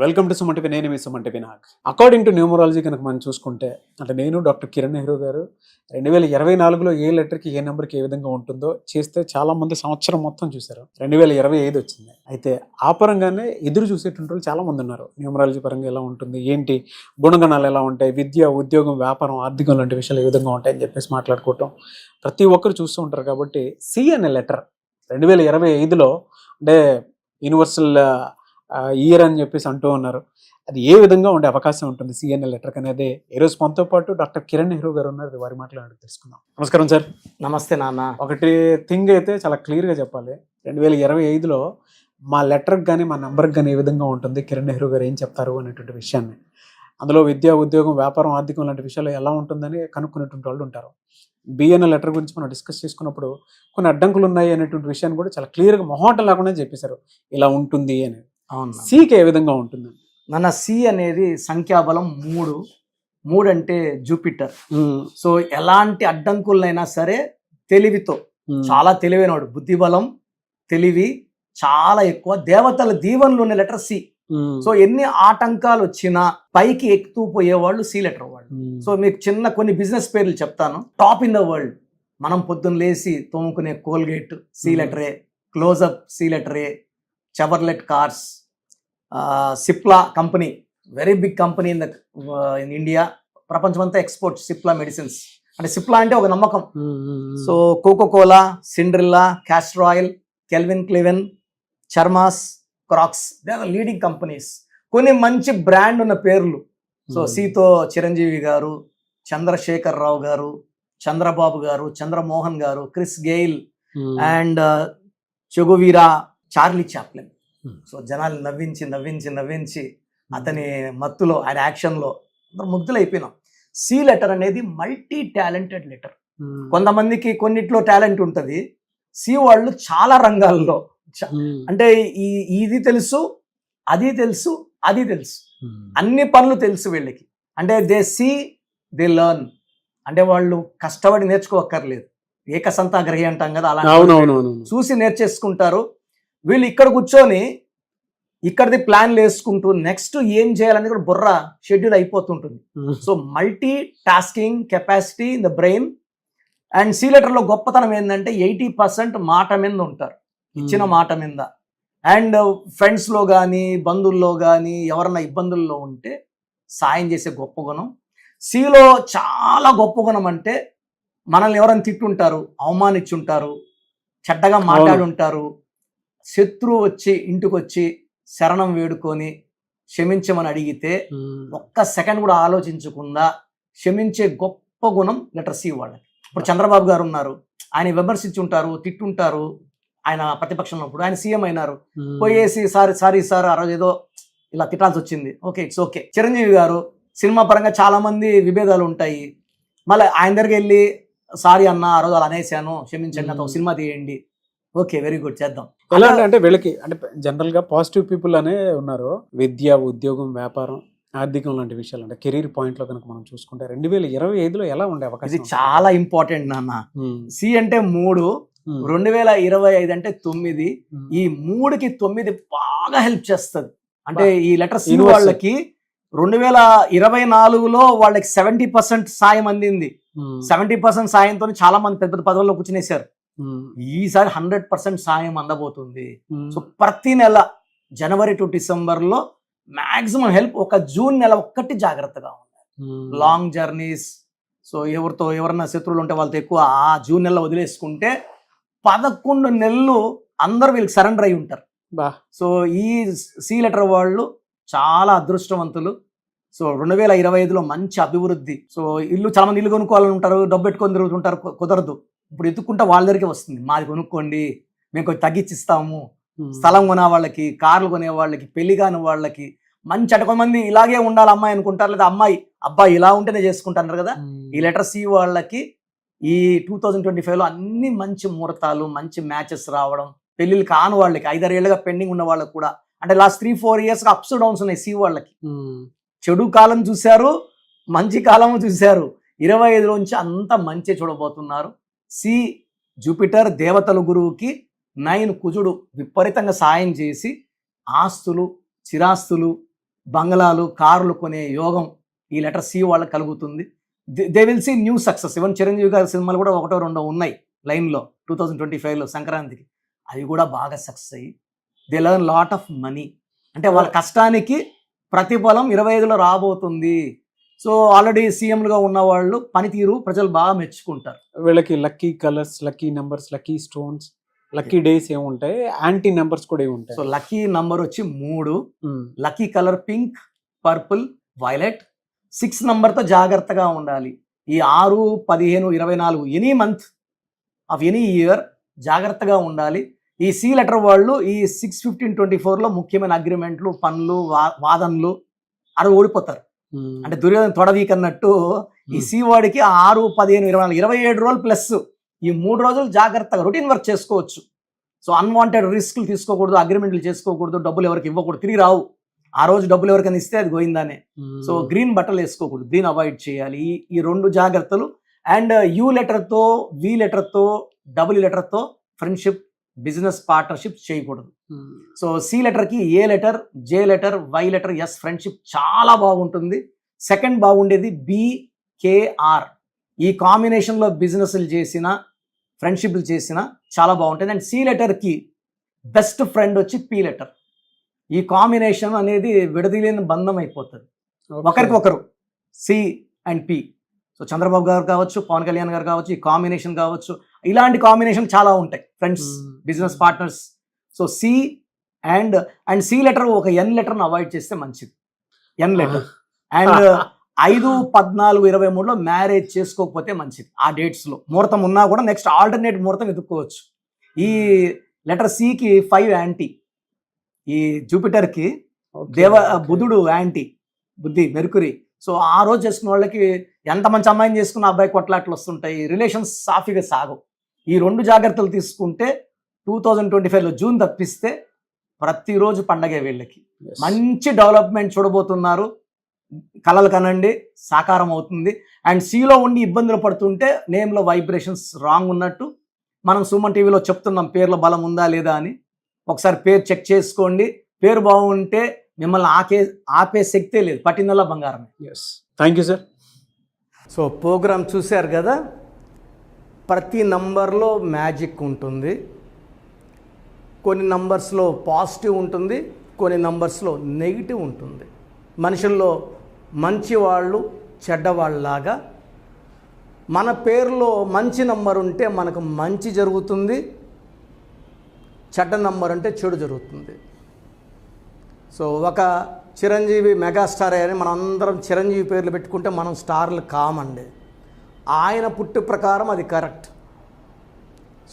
Welcome to Suman TV. నేను మీ Suman TV Nag. According to numerology కనుక మనం చూసుకుంటే అంటే నేను డాక్టర్ కిరణ్ నెహ్రూ గారు 2024లో ఏ లెటర్కి ఏ నెంబర్కి ఏ విధంగా ఉంటుందో చేస్తే చాలా మంది సంవత్సరం మొత్తం చూశారు. 2025 వచ్చింది. అయితే ఆ పరంగానే ఎదురు చూసేటువంటి వాళ్ళు చాలా మంది ఉన్నారు. న్యూమరాలజీ పరంగా ఎలా ఉంటుంది, ఏంటి గుణగణాలు ఎలా ఉంటాయి, విద్య, ఉద్యోగం, వ్యాపారం, ఆర్థికం లాంటి విషయాలు ఏ విధంగా ఉంటాయని చెప్పేసి మాట్లాడుకోవటం ప్రతి ఒక్కరు చూస్తూ ఉంటారు. కాబట్టి సి అనే లెటర్ 2025లో అంటే యూనివర్సల్ ఇయర్ అని చెప్పేసి అంటూ ఉన్నారు. అది ఏ విధంగా ఉండే అవకాశం ఉంటుంది సిఎన్ఎల్ లెటర్ అనేది ఈరోజు మనతో పాటు డాక్టర్ కిరణ్ నెహ్రూ గారు ఉన్నారు. వారి మాట్లాడి తెలుసుకుందాం. నమస్కారం సార్. నమస్తే నాన్న. ఒకటి థింగ్ అయితే చాలా క్లియర్గా చెప్పాలి. 2025లో మా లెటర్కి కానీ మా నెంబర్కి కానీ ఏ విధంగా ఉంటుంది, కిరణ్ నెహ్రూ గారు ఏం చెప్తారు అనేటువంటి విషయాన్ని, అందులో విద్య, ఉద్యోగం, వ్యాపారం, ఆర్థికం లాంటి విషయాలు ఎలా ఉంటుందని కనుక్కునేటువంటి వాళ్ళు ఉంటారు. బిఎన్ఎల్ లెటర్ గురించి మనం డిస్కస్ చేసుకున్నప్పుడు కొన్ని అడ్డంకులు ఉన్నాయి అనేటువంటి విషయాన్ని కూడా చాలా క్లియర్గా మొహమాటం లేకుండా చెప్పేశారు, ఇలా ఉంటుంది అని. అవును. సికి ఏ విధంగా ఉంటుంది మన సి అనేది సంఖ్యాబలం 3 అంటే జూపిటర్. సో ఎలాంటి అడ్డంకులైనా సరే తెలివితో, చాలా తెలివైనవాడు, బుద్ధి బలం, తెలివి చాలా ఎక్కువ, దేవతల దీవెనలు ఉన్న లెటర్ సి. సో ఎన్ని ఆటంకాలు వచ్చినా పైకి ఎక్కుతూ పోయేవాళ్ళు సి లెటర్ వాళ్ళు. సో మీకు చిన్న కొన్ని బిజినెస్ పేర్లు చెప్తాను. టాప్ ఇన్ ద వరల్డ్, మనం పొద్దున్న లేసి తోముకునే కోల్గేట్ సి లెటరే, క్లోజప్ సి లెటరే, Chevrolet cars, Cipla company, very big company in India, ప్రపంచమంతా ఎక్స్పోర్ట్ సిప్లా మెడిసిన్స్. అంటే సిప్లా అంటే ఒక నమ్మకం. So Coca Cola, Cinderella, castor oil, Calvin Klein, Charmis, cracks, they are leading companies. కొన్ని మంచి బ్రాండ్ ఉన్న పేర్లు. సో సితో చిరంజీవి గారు, చంద్రశేఖర్ రావు గారు, చంద్రబాబు గారు, చంద్రమోహన్ గారు, Chris GAIL and చెగువీరా, Charlie Chaplin. So జనాలు నవ్వించి నవ్వించి నవ్వించి అతని మత్తులో, ఆయన యాక్షన్లో అందరూ ముగ్ధులైపోయినాం. సి లెటర్ అనేది మల్టీ టాలెంటెడ్ లెటర్. కొంతమందికి కొన్నిట్లో టాలెంట్ ఉంటుంది. సి వాళ్ళు చాలా రంగాల్లో, అంటే ఇది తెలుసు, అది తెలుసు, అది తెలుసు, అన్ని పనులు తెలుసు వీళ్ళకి. అంటే దే సీ, దే లెర్న్. అంటే వాళ్ళు కష్టపడి నేర్చుకోక్కర్లేదు, ఏకసంతాగ్రహి అంటాం కదా, అలా చూసి నేర్చేసుకుంటారు. వీళ్ళు ఇక్కడ కూర్చొని ఇక్కడిది ప్లాన్లు వేసుకుంటూ నెక్స్ట్ ఏం చేయాలని కూడా బుర్ర షెడ్యూల్ అయిపోతుంటుంది. So multi tasking capacity in the brain. And C లెటర్లో గొప్పతనం ఏంటంటే 80% మాట మీద ఉంటారు, ఇచ్చిన మాట మీద. అండ్ ఫ్రెండ్స్లో కానీ బంధువుల్లో కానీ ఎవరన్నా ఇబ్బందుల్లో ఉంటే సాయం చేసే గొప్ప గుణం. సిలో చాలా గొప్ప గుణం అంటే మనల్ని ఎవరైనా తిట్టుంటారు, అవమానించుంటారు, చెడ్డగా మాట్లాడుంటారు, శత్రువు వచ్చి ఇంటికి వచ్చి శరణం వేడుకొని క్షమించమని అడిగితే ఒక్క సెకండ్ కూడా ఆలోచించకుండా క్షమించే గొప్ప గుణం లెటర్ సి వాళ్ళకి. ఇప్పుడు చంద్రబాబు గారు ఉన్నారు, ఆయన విమర్శించుంటారు, తిట్టుంటారు, ఆయన ప్రతిపక్షంలో ఉన్నప్పుడు. ఆయన సీఎం అయినారు, పోయేసి సారీ సార్ ఆ రోజు ఏదో ఇలా తిట్టాల్సి వచ్చింది, ఓకే ఇట్స్ ఓకే. చిరంజీవి గారు సినిమా పరంగా చాలా మంది విభేదాలు ఉంటాయి, మళ్ళీ ఆయన దగ్గరికి వెళ్ళి సారీ అన్న ఆ రోజు అలా అనేసాను, క్షమించండి, నాతో సినిమా తీయండి, ఓకే వెరీ గుడ్ చేద్దాం. ఎలా అంటే వీళ్ళకి అంటే జనరల్ గా పాజిటివ్ పీపుల్ అనే ఉన్నారు. విద్య, ఉద్యోగం, వ్యాపారం, ఆర్థికం లాంటి విషయాలు అంటే కెరీర్ పాయింట్ లో కనుక మనం చూసుకుంటే 2025లో ఎలా ఉండే అవకాశం? ఇది చాలా ఇంపార్టెంట్ నాన్న. సి అంటే 3, 2025 అంటే 9. ఈ 3కి 9 బాగా హెల్ప్ చేస్తుంది. అంటే ఈ లెటర్ సి వాళ్ళకి 2024లో వాళ్ళకి 70% సాయం అందింది. 70% సాయంతో చాలా మంది పెద్ద పెద్ద పదవుల్లో కూర్చునేశారు. ఈసారి 100% సాయం అందబోతుంది. సో ప్రతి నెల జనవరి టు డిసెంబర్లో మాక్సిమం హెల్ప్. ఒక జూన్ నెల ఒక్కటి జాగ్రత్తగా ఉన్నారు, లాంగ్ జర్నీస్. సో ఎవరన్నా శత్రువులు ఉంటే వాళ్ళతో ఎక్కువ ఆ జూన్ నెలలో వదిలేసుకుంటే 11 నెలలు అందరూ వీళ్ళకి సరెండర్ అయి ఉంటారు. సో ఈ సి లెటర్ వాళ్ళు చాలా అదృష్టవంతులు. సో 2025లో మంచి అభివృద్ధి. సో చాలా మంది ఇల్లు కొనుక్కోవాలని ఉంటారు, డబ్బు పెట్టుకొని తిరుగుతుంటారు, కుదరదు. ఇప్పుడు ఎత్తుకుంటే వాళ్ళ దగ్గరికి వస్తుంది, మాది కొనుక్కోండి, మేము కొంచెం తగ్గించిస్తాము. స్థలం కొనే వాళ్ళకి, కార్లు కొనే వాళ్ళకి, పెళ్లి కాని వాళ్ళకి మంచి. అంటే కొంతమంది ఇలాగే ఉండాలి అమ్మాయి అనుకుంటారు, లేదా అబ్బాయి ఇలా ఉంటేనే చేసుకుంటారు కదా. ఈ లెటర్ సి వాళ్ళకి ఈ 2025లో అన్ని మంచి ముహూర్తాలు, మంచి మ్యాచెస్ రావడం, పెళ్లిళ్ళు కాని వాళ్ళకి, 5-6 ఏళ్ళుగా పెండింగ్ ఉన్న వాళ్ళకి కూడా, అంటే లాస్ట్ 3-4 ఇయర్స్గా అప్స్ డౌన్స్ ఉన్నాయి సి వాళ్ళకి. చెడు కాలం చూశారు, మంచి కాలం చూశారు. 25లోంచి అంత మంచి చూడబోతున్నారు. సి జూపిటర్ దేవతల గురువుకి 9 కుజుడు విపరీతంగా సాయం చేసి ఆస్తులు, చిరాస్తులు, బంగళాలు, కార్లు కొనే యోగం ఈ లెటర్ సి వాళ్ళకి కలుగుతుంది. They will see new success. Even Chiranjeevi గారి సినిమాలు కూడా 1-2 ఉన్నాయి లైన్లో 2025లో సంక్రాంతికి. అవి కూడా బాగా సక్సెస్ అయ్యి they learn lot of money. అంటే వాళ్ళ కష్టానికి ప్రతిఫలం 25లో రాబోతుంది. సో ఆల్రెడీ సీఎంలుగా ఉన్న వాళ్ళు పనితీరు ప్రజలు బాగా మెచ్చుకుంటారు. వీళ్ళకి lucky colours, lucky numbers, lucky stones, lucky days ఏముంటాయి, యాంటీ నెంబర్స్ కూడా ఏముంటాయి? సో లక్కీ నంబర్ వచ్చి 3, lucky colour pink, purple, violet. 6 నంబర్తో జాగ్రత్తగా ఉండాలి. ఈ 6, 15, 24 any month of any year జాగ్రత్తగా ఉండాలి. ఈ సి లెటర్ వాళ్ళు ఈ 6/15/24లో ముఖ్యమైన అగ్రిమెంట్లు, పనులు, వాదనలు అవి ఓడిపోతారు. అంటే దుర్యోధన తొడవీక్ అన్నట్టు ఈ సి వాడికి 6, 15, 24, 27 రోజులు ప్లస్ ఈ 3 రోజులు జాగ్రత్తగా రొటీన్ వర్క్ చేసుకోవచ్చు. సో అన్వాంటెడ్ రిస్క్లు తీసుకోకూడదు, అగ్రిమెంట్లు చేసుకోకూడదు, డబ్బులు ఎవరికి ఇవ్వకూడదు, తిరిగి రావు. ఆ రోజు డబ్బులు ఎవరికైనా ఇస్తే అది గోయిందానే. సో గ్రీన్ బట్టలు వేసుకోకూడదు, గ్రీన్ అవాయిడ్ చేయాలి. ఈ 2 జాగ్రత్తలు. అండ్ యూ లెటర్తో, వి లెటర్తో, డబ్ల్యూ లెటర్తో ఫ్రెండ్షిప్, బిజినెస్ పార్ట్నర్షిప్ చేయకూడదు. సో సి లెటర్కి A letter, J letter, Y letter, S friendship చాలా బాగుంటుంది. సెకండ్ బాగుండేది బికేఆర్. ఈ కాంబినేషన్లో బిజినెస్లు చేసిన, ఫ్రెండ్షిప్లు చేసిన చాలా బాగుంటుంది. అండ్ సి లెటర్కి బెస్ట్ ఫ్రెండ్ వచ్చి పి లెటర్. ఈ కాంబినేషన్ అనేది విడదీయలేని బంధం అయిపోతుంది ఒకరికి ఒకరు, C and P. So Chandrababu garu కావచ్చు, పవన్ కళ్యాణ్ గారు కావచ్చు, ఈ కాంబినేషన్ కావచ్చు, ఇలాంటి కాంబినేషన్ చాలా ఉంటాయి friends, business partners. So C and C letter ఒక ఎన్ లెటర్ను అవాయిడ్ చేస్తే మంచిది, ఎన్ లెటర్. అండ్ 5, 14, 23లో మ్యారేజ్ చేసుకోకపోతే మంచిది. ఆ డేట్స్లో ముహూర్తం ఉన్నా కూడా నెక్స్ట్ ఆల్టర్నేట్ ముహూర్తం వెతుక్కోవచ్చు. ఈ లెటర్ సికి 5 యాంటీ. ఈ జూపిటర్కి బుధుడు యాంటీ, బుద్ధి, మెర్కురీ. సో ఆ రోజు చేసుకున్న వాళ్ళకి ఎంత మంచి అమ్మాయిని చేసుకున్న అబ్బాయి కొట్లాట్లు వస్తుంటాయి, రిలేషన్స్ సాఫీగా సాగవు. ఈ 2 జాగ్రత్తలు తీసుకుంటే 2025లో జూన్ తప్పిస్తే ప్రతిరోజు పండగే వీళ్ళకి. మంచి డెవలప్మెంట్ చూడబోతున్నారు. కలలు కనండి, సాకారం అవుతుంది. అండ్ సిలో ఉండి ఇబ్బందులు పడుతుంటే నేమ్లో వైబ్రేషన్స్ రాంగ్ ఉన్నట్టు మనం సుమన్ టీవీలో చెప్తున్నాం, పేర్ల బలం ఉందా లేదా అని. ఒకసారి పేరు చెక్ చేసుకోండి. పేరు బాగుంటే మిమ్మల్ని ఆపే శక్తే లేదు, పట్టిందల్లా బంగారమే. Thank you sir. So programme చూశారు కదా, ప్రతి నంబర్లో మ్యాజిక్ ఉంటుంది. కొన్ని నంబర్స్లో పాజిటివ్ ఉంటుంది, కొన్ని నంబర్స్లో నెగిటివ్ ఉంటుంది. మనుషుల్లో మంచి వాళ్ళు, చెడ్డవాళ్ళలాగా మన పేరులో మంచి నంబర్ ఉంటే మనకు మంచి జరుగుతుంది, చెడ్డ నంబర్ అంటే చెడు జరుగుతుంది. సో ఒక చిరంజీవి మెగాస్టార్ అని మనం అందరం చిరంజీవి పేర్లు పెట్టుకుంటే మనం స్టార్లు కామండి. ఆయన పుట్టు ప్రకారం అది కరెక్ట్.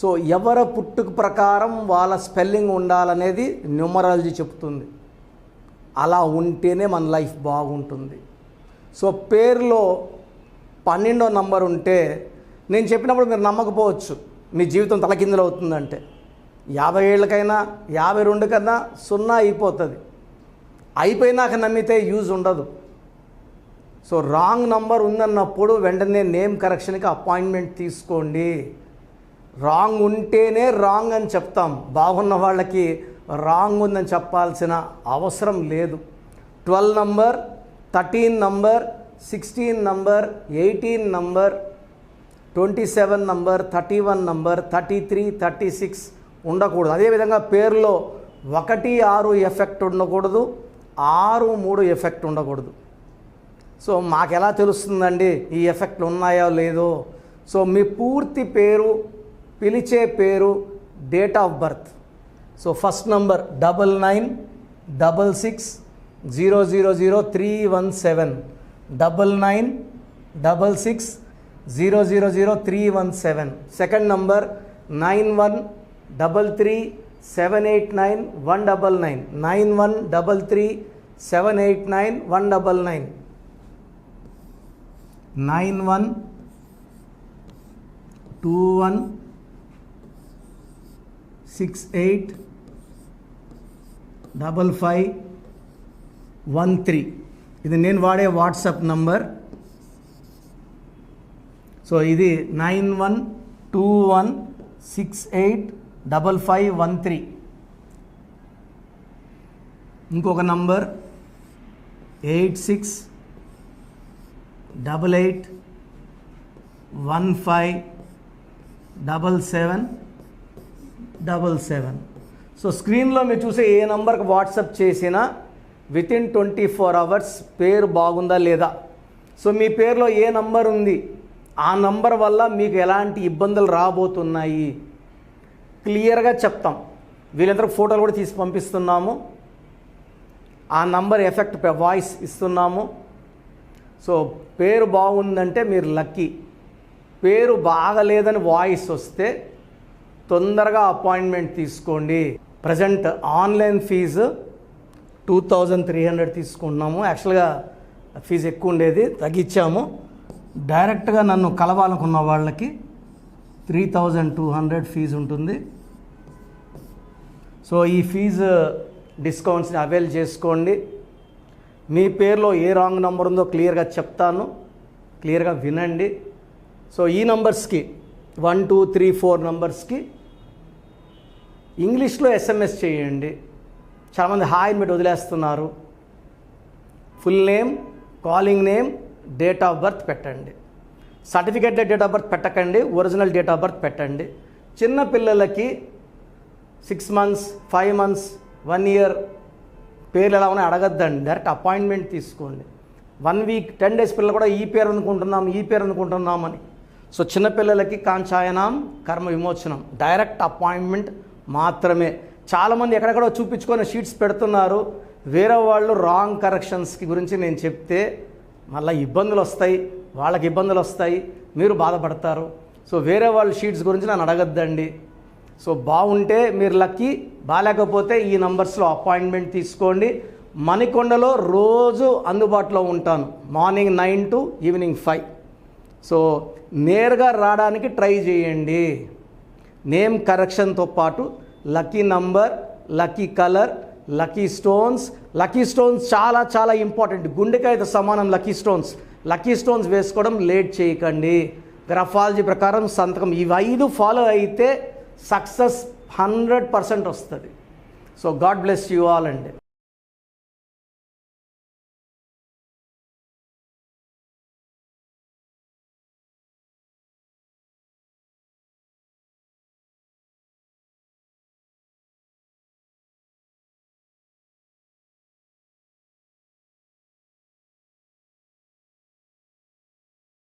సో ఎవరి పుట్టుక ప్రకారం వాళ్ళ స్పెల్లింగ్ ఉండాలనేది న్యూమరాలజీ చెప్తుంది. అలా ఉంటేనే మన లైఫ్ బాగుంటుంది. సో పేరులో 12వ నంబర్ ఉంటే నేను చెప్పినప్పుడు మీరు నమ్మకపోవచ్చు, మీ జీవితం తలకిందులు అవుతుందంటే. 50 ఏళ్ళకైనా 52 కన్నా 0 అయిపోతుంది. అయిపోయినాక నమ్మితే యూజ్ ఉండదు. సో రాంగ్ నంబర్ ఉందన్నప్పుడు వెంటనే నేమ్ కరెక్షన్కి అపాయింట్మెంట్ తీసుకోండి. రాంగ్ ఉంటేనే రాంగ్ అని చెప్తాం. బాగున్న వాళ్ళకి రాంగ్ ఉందని చెప్పాల్సిన అవసరం లేదు. 12 number, 13 number, 16 number, 18 number, 27 number, 31 number, 33, 36 ఉండకూడదు. అదేవిధంగా పేరులో 1, 6 ఎఫెక్ట్ ఉండకూడదు, 6, 3 ఎఫెక్ట్ ఉండకూడదు. సో మాకు ఎలా తెలుస్తుందండి ఈ ఎఫెక్ట్లు ఉన్నాయో లేదో? సో మీ పూర్తి పేరు, పిలిచే పేరు, date of birth. So first number 9966000317, 9966000317. Second number 9133789199, 9133789199, 9121685513. ఇది నేను వాడే వాట్సాప్ నంబర్. సో ఇది 9121685513. ఇంకొక నంబర్ 8688157777. సో స్క్రీన్లో మీరు చూసే ఏ నంబర్కి వాట్సాప్ చేసినా వితిన్ 24 అవర్స్ పేరు బాగుందా లేదా, సో మీ పేరులో ఏ నంబర్ ఉంది, ఆ నంబర్ వల్ల మీకు ఎలాంటి ఇబ్బందులు రాబోతున్నాయి క్లియర్గా చెప్తాం. వీళ్ళందరూ ఫోటోలు కూడా తీసి పంపిస్తున్నాము. ఆ నంబర్ ఎఫెక్ట్ వాయిస్ ఇస్తున్నాము. సో పేరు బాగుందంటే మీరు లక్కీ. పేరు బాగలేదని వాయిస్ వస్తే తొందరగా అపాయింట్మెంట్ తీసుకోండి. ప్రజెంట్ ఆన్లైన్ ఫీజు 2300 తీసుకుంటున్నాము. యాక్చువల్గా ఫీజు ఎక్కువ ఉండేది, తగ్గించాము. డైరెక్ట్గా నన్ను కలవాలనుకున్న వాళ్ళకి 3200 ఫీజు ఉంటుంది. సో ఈ ఫీజు డిస్కౌంట్స్ని అవైల్ చేసుకోండి. మీ పేరులో ఏ రాంగ్ నెంబర్ ఉందో క్లియర్గా చెప్తాను, క్లియర్గా వినండి. సో ఈ నంబర్స్కి 1 2 3 4 నంబర్స్కి ఇంగ్లీష్లో SMS చేయండి. చాలామంది హాయ్ మీరు వదిలేస్తున్నారు. Full name, calling name, date of birth పెట్టండి. సర్టిఫికేట్ డేట్ ఆఫ్ బర్త్ పెట్టకండి, ఒరిజినల్ డేట్ ఆఫ్ బర్త్ పెట్టండి. చిన్న పిల్లలకి 6 months 5 months 1 year పేర్లు ఎలా ఉన్నాయి అడగద్దండి, డైరెక్ట్ అపాయింట్మెంట్ తీసుకోండి. 1 week 10 days పిల్లలు కూడా ఈ పేరు అనుకుంటున్నామని. సో చిన్నపిల్లలకి కాంచాయనం కర్మ విమోచనం, డైరెక్ట్ అపాయింట్మెంట్ మాత్రమే. చాలామంది ఎక్కడెక్కడో చూపించుకొని షీట్స్ పెడుతున్నారు. వేరే వాళ్ళు రాంగ్ కరెక్షన్స్కి గురించి నేను చెప్తే మళ్ళీ ఇబ్బందులు వస్తాయి, వాళ్ళకి ఇబ్బందులు వస్తాయి, మీరు బాధపడతారు. సో వేరే వాళ్ళ షీట్స్ గురించి నన్ను అడగద్దండి. సో బాగుంటే మీరు లక్కీ, బాగాలేకపోతే ఈ నంబర్స్లో అపాయింట్మెంట్ తీసుకోండి. మణికొండలో రోజు అందుబాటులో ఉంటాను, మార్నింగ్ 9 to ఈవినింగ్ 5. సో నేరుగా రావడానికి ట్రై చేయండి. నేమ్ కరెక్షన్తో పాటు lucky number, lucky colour, lucky stones చాలా చాలా ఇంపార్టెంట్. గుండెకాయతో సమానం లక్కీ స్టోన్స్ వేసుకోవడం లేట్ చేయకండి. గ్రఫాలజీ ప్రకారం సంతకం, ఇవి 5 ఫాలో అయితే సక్సెస్ 100% వస్తుంది. So God bless you all అండి.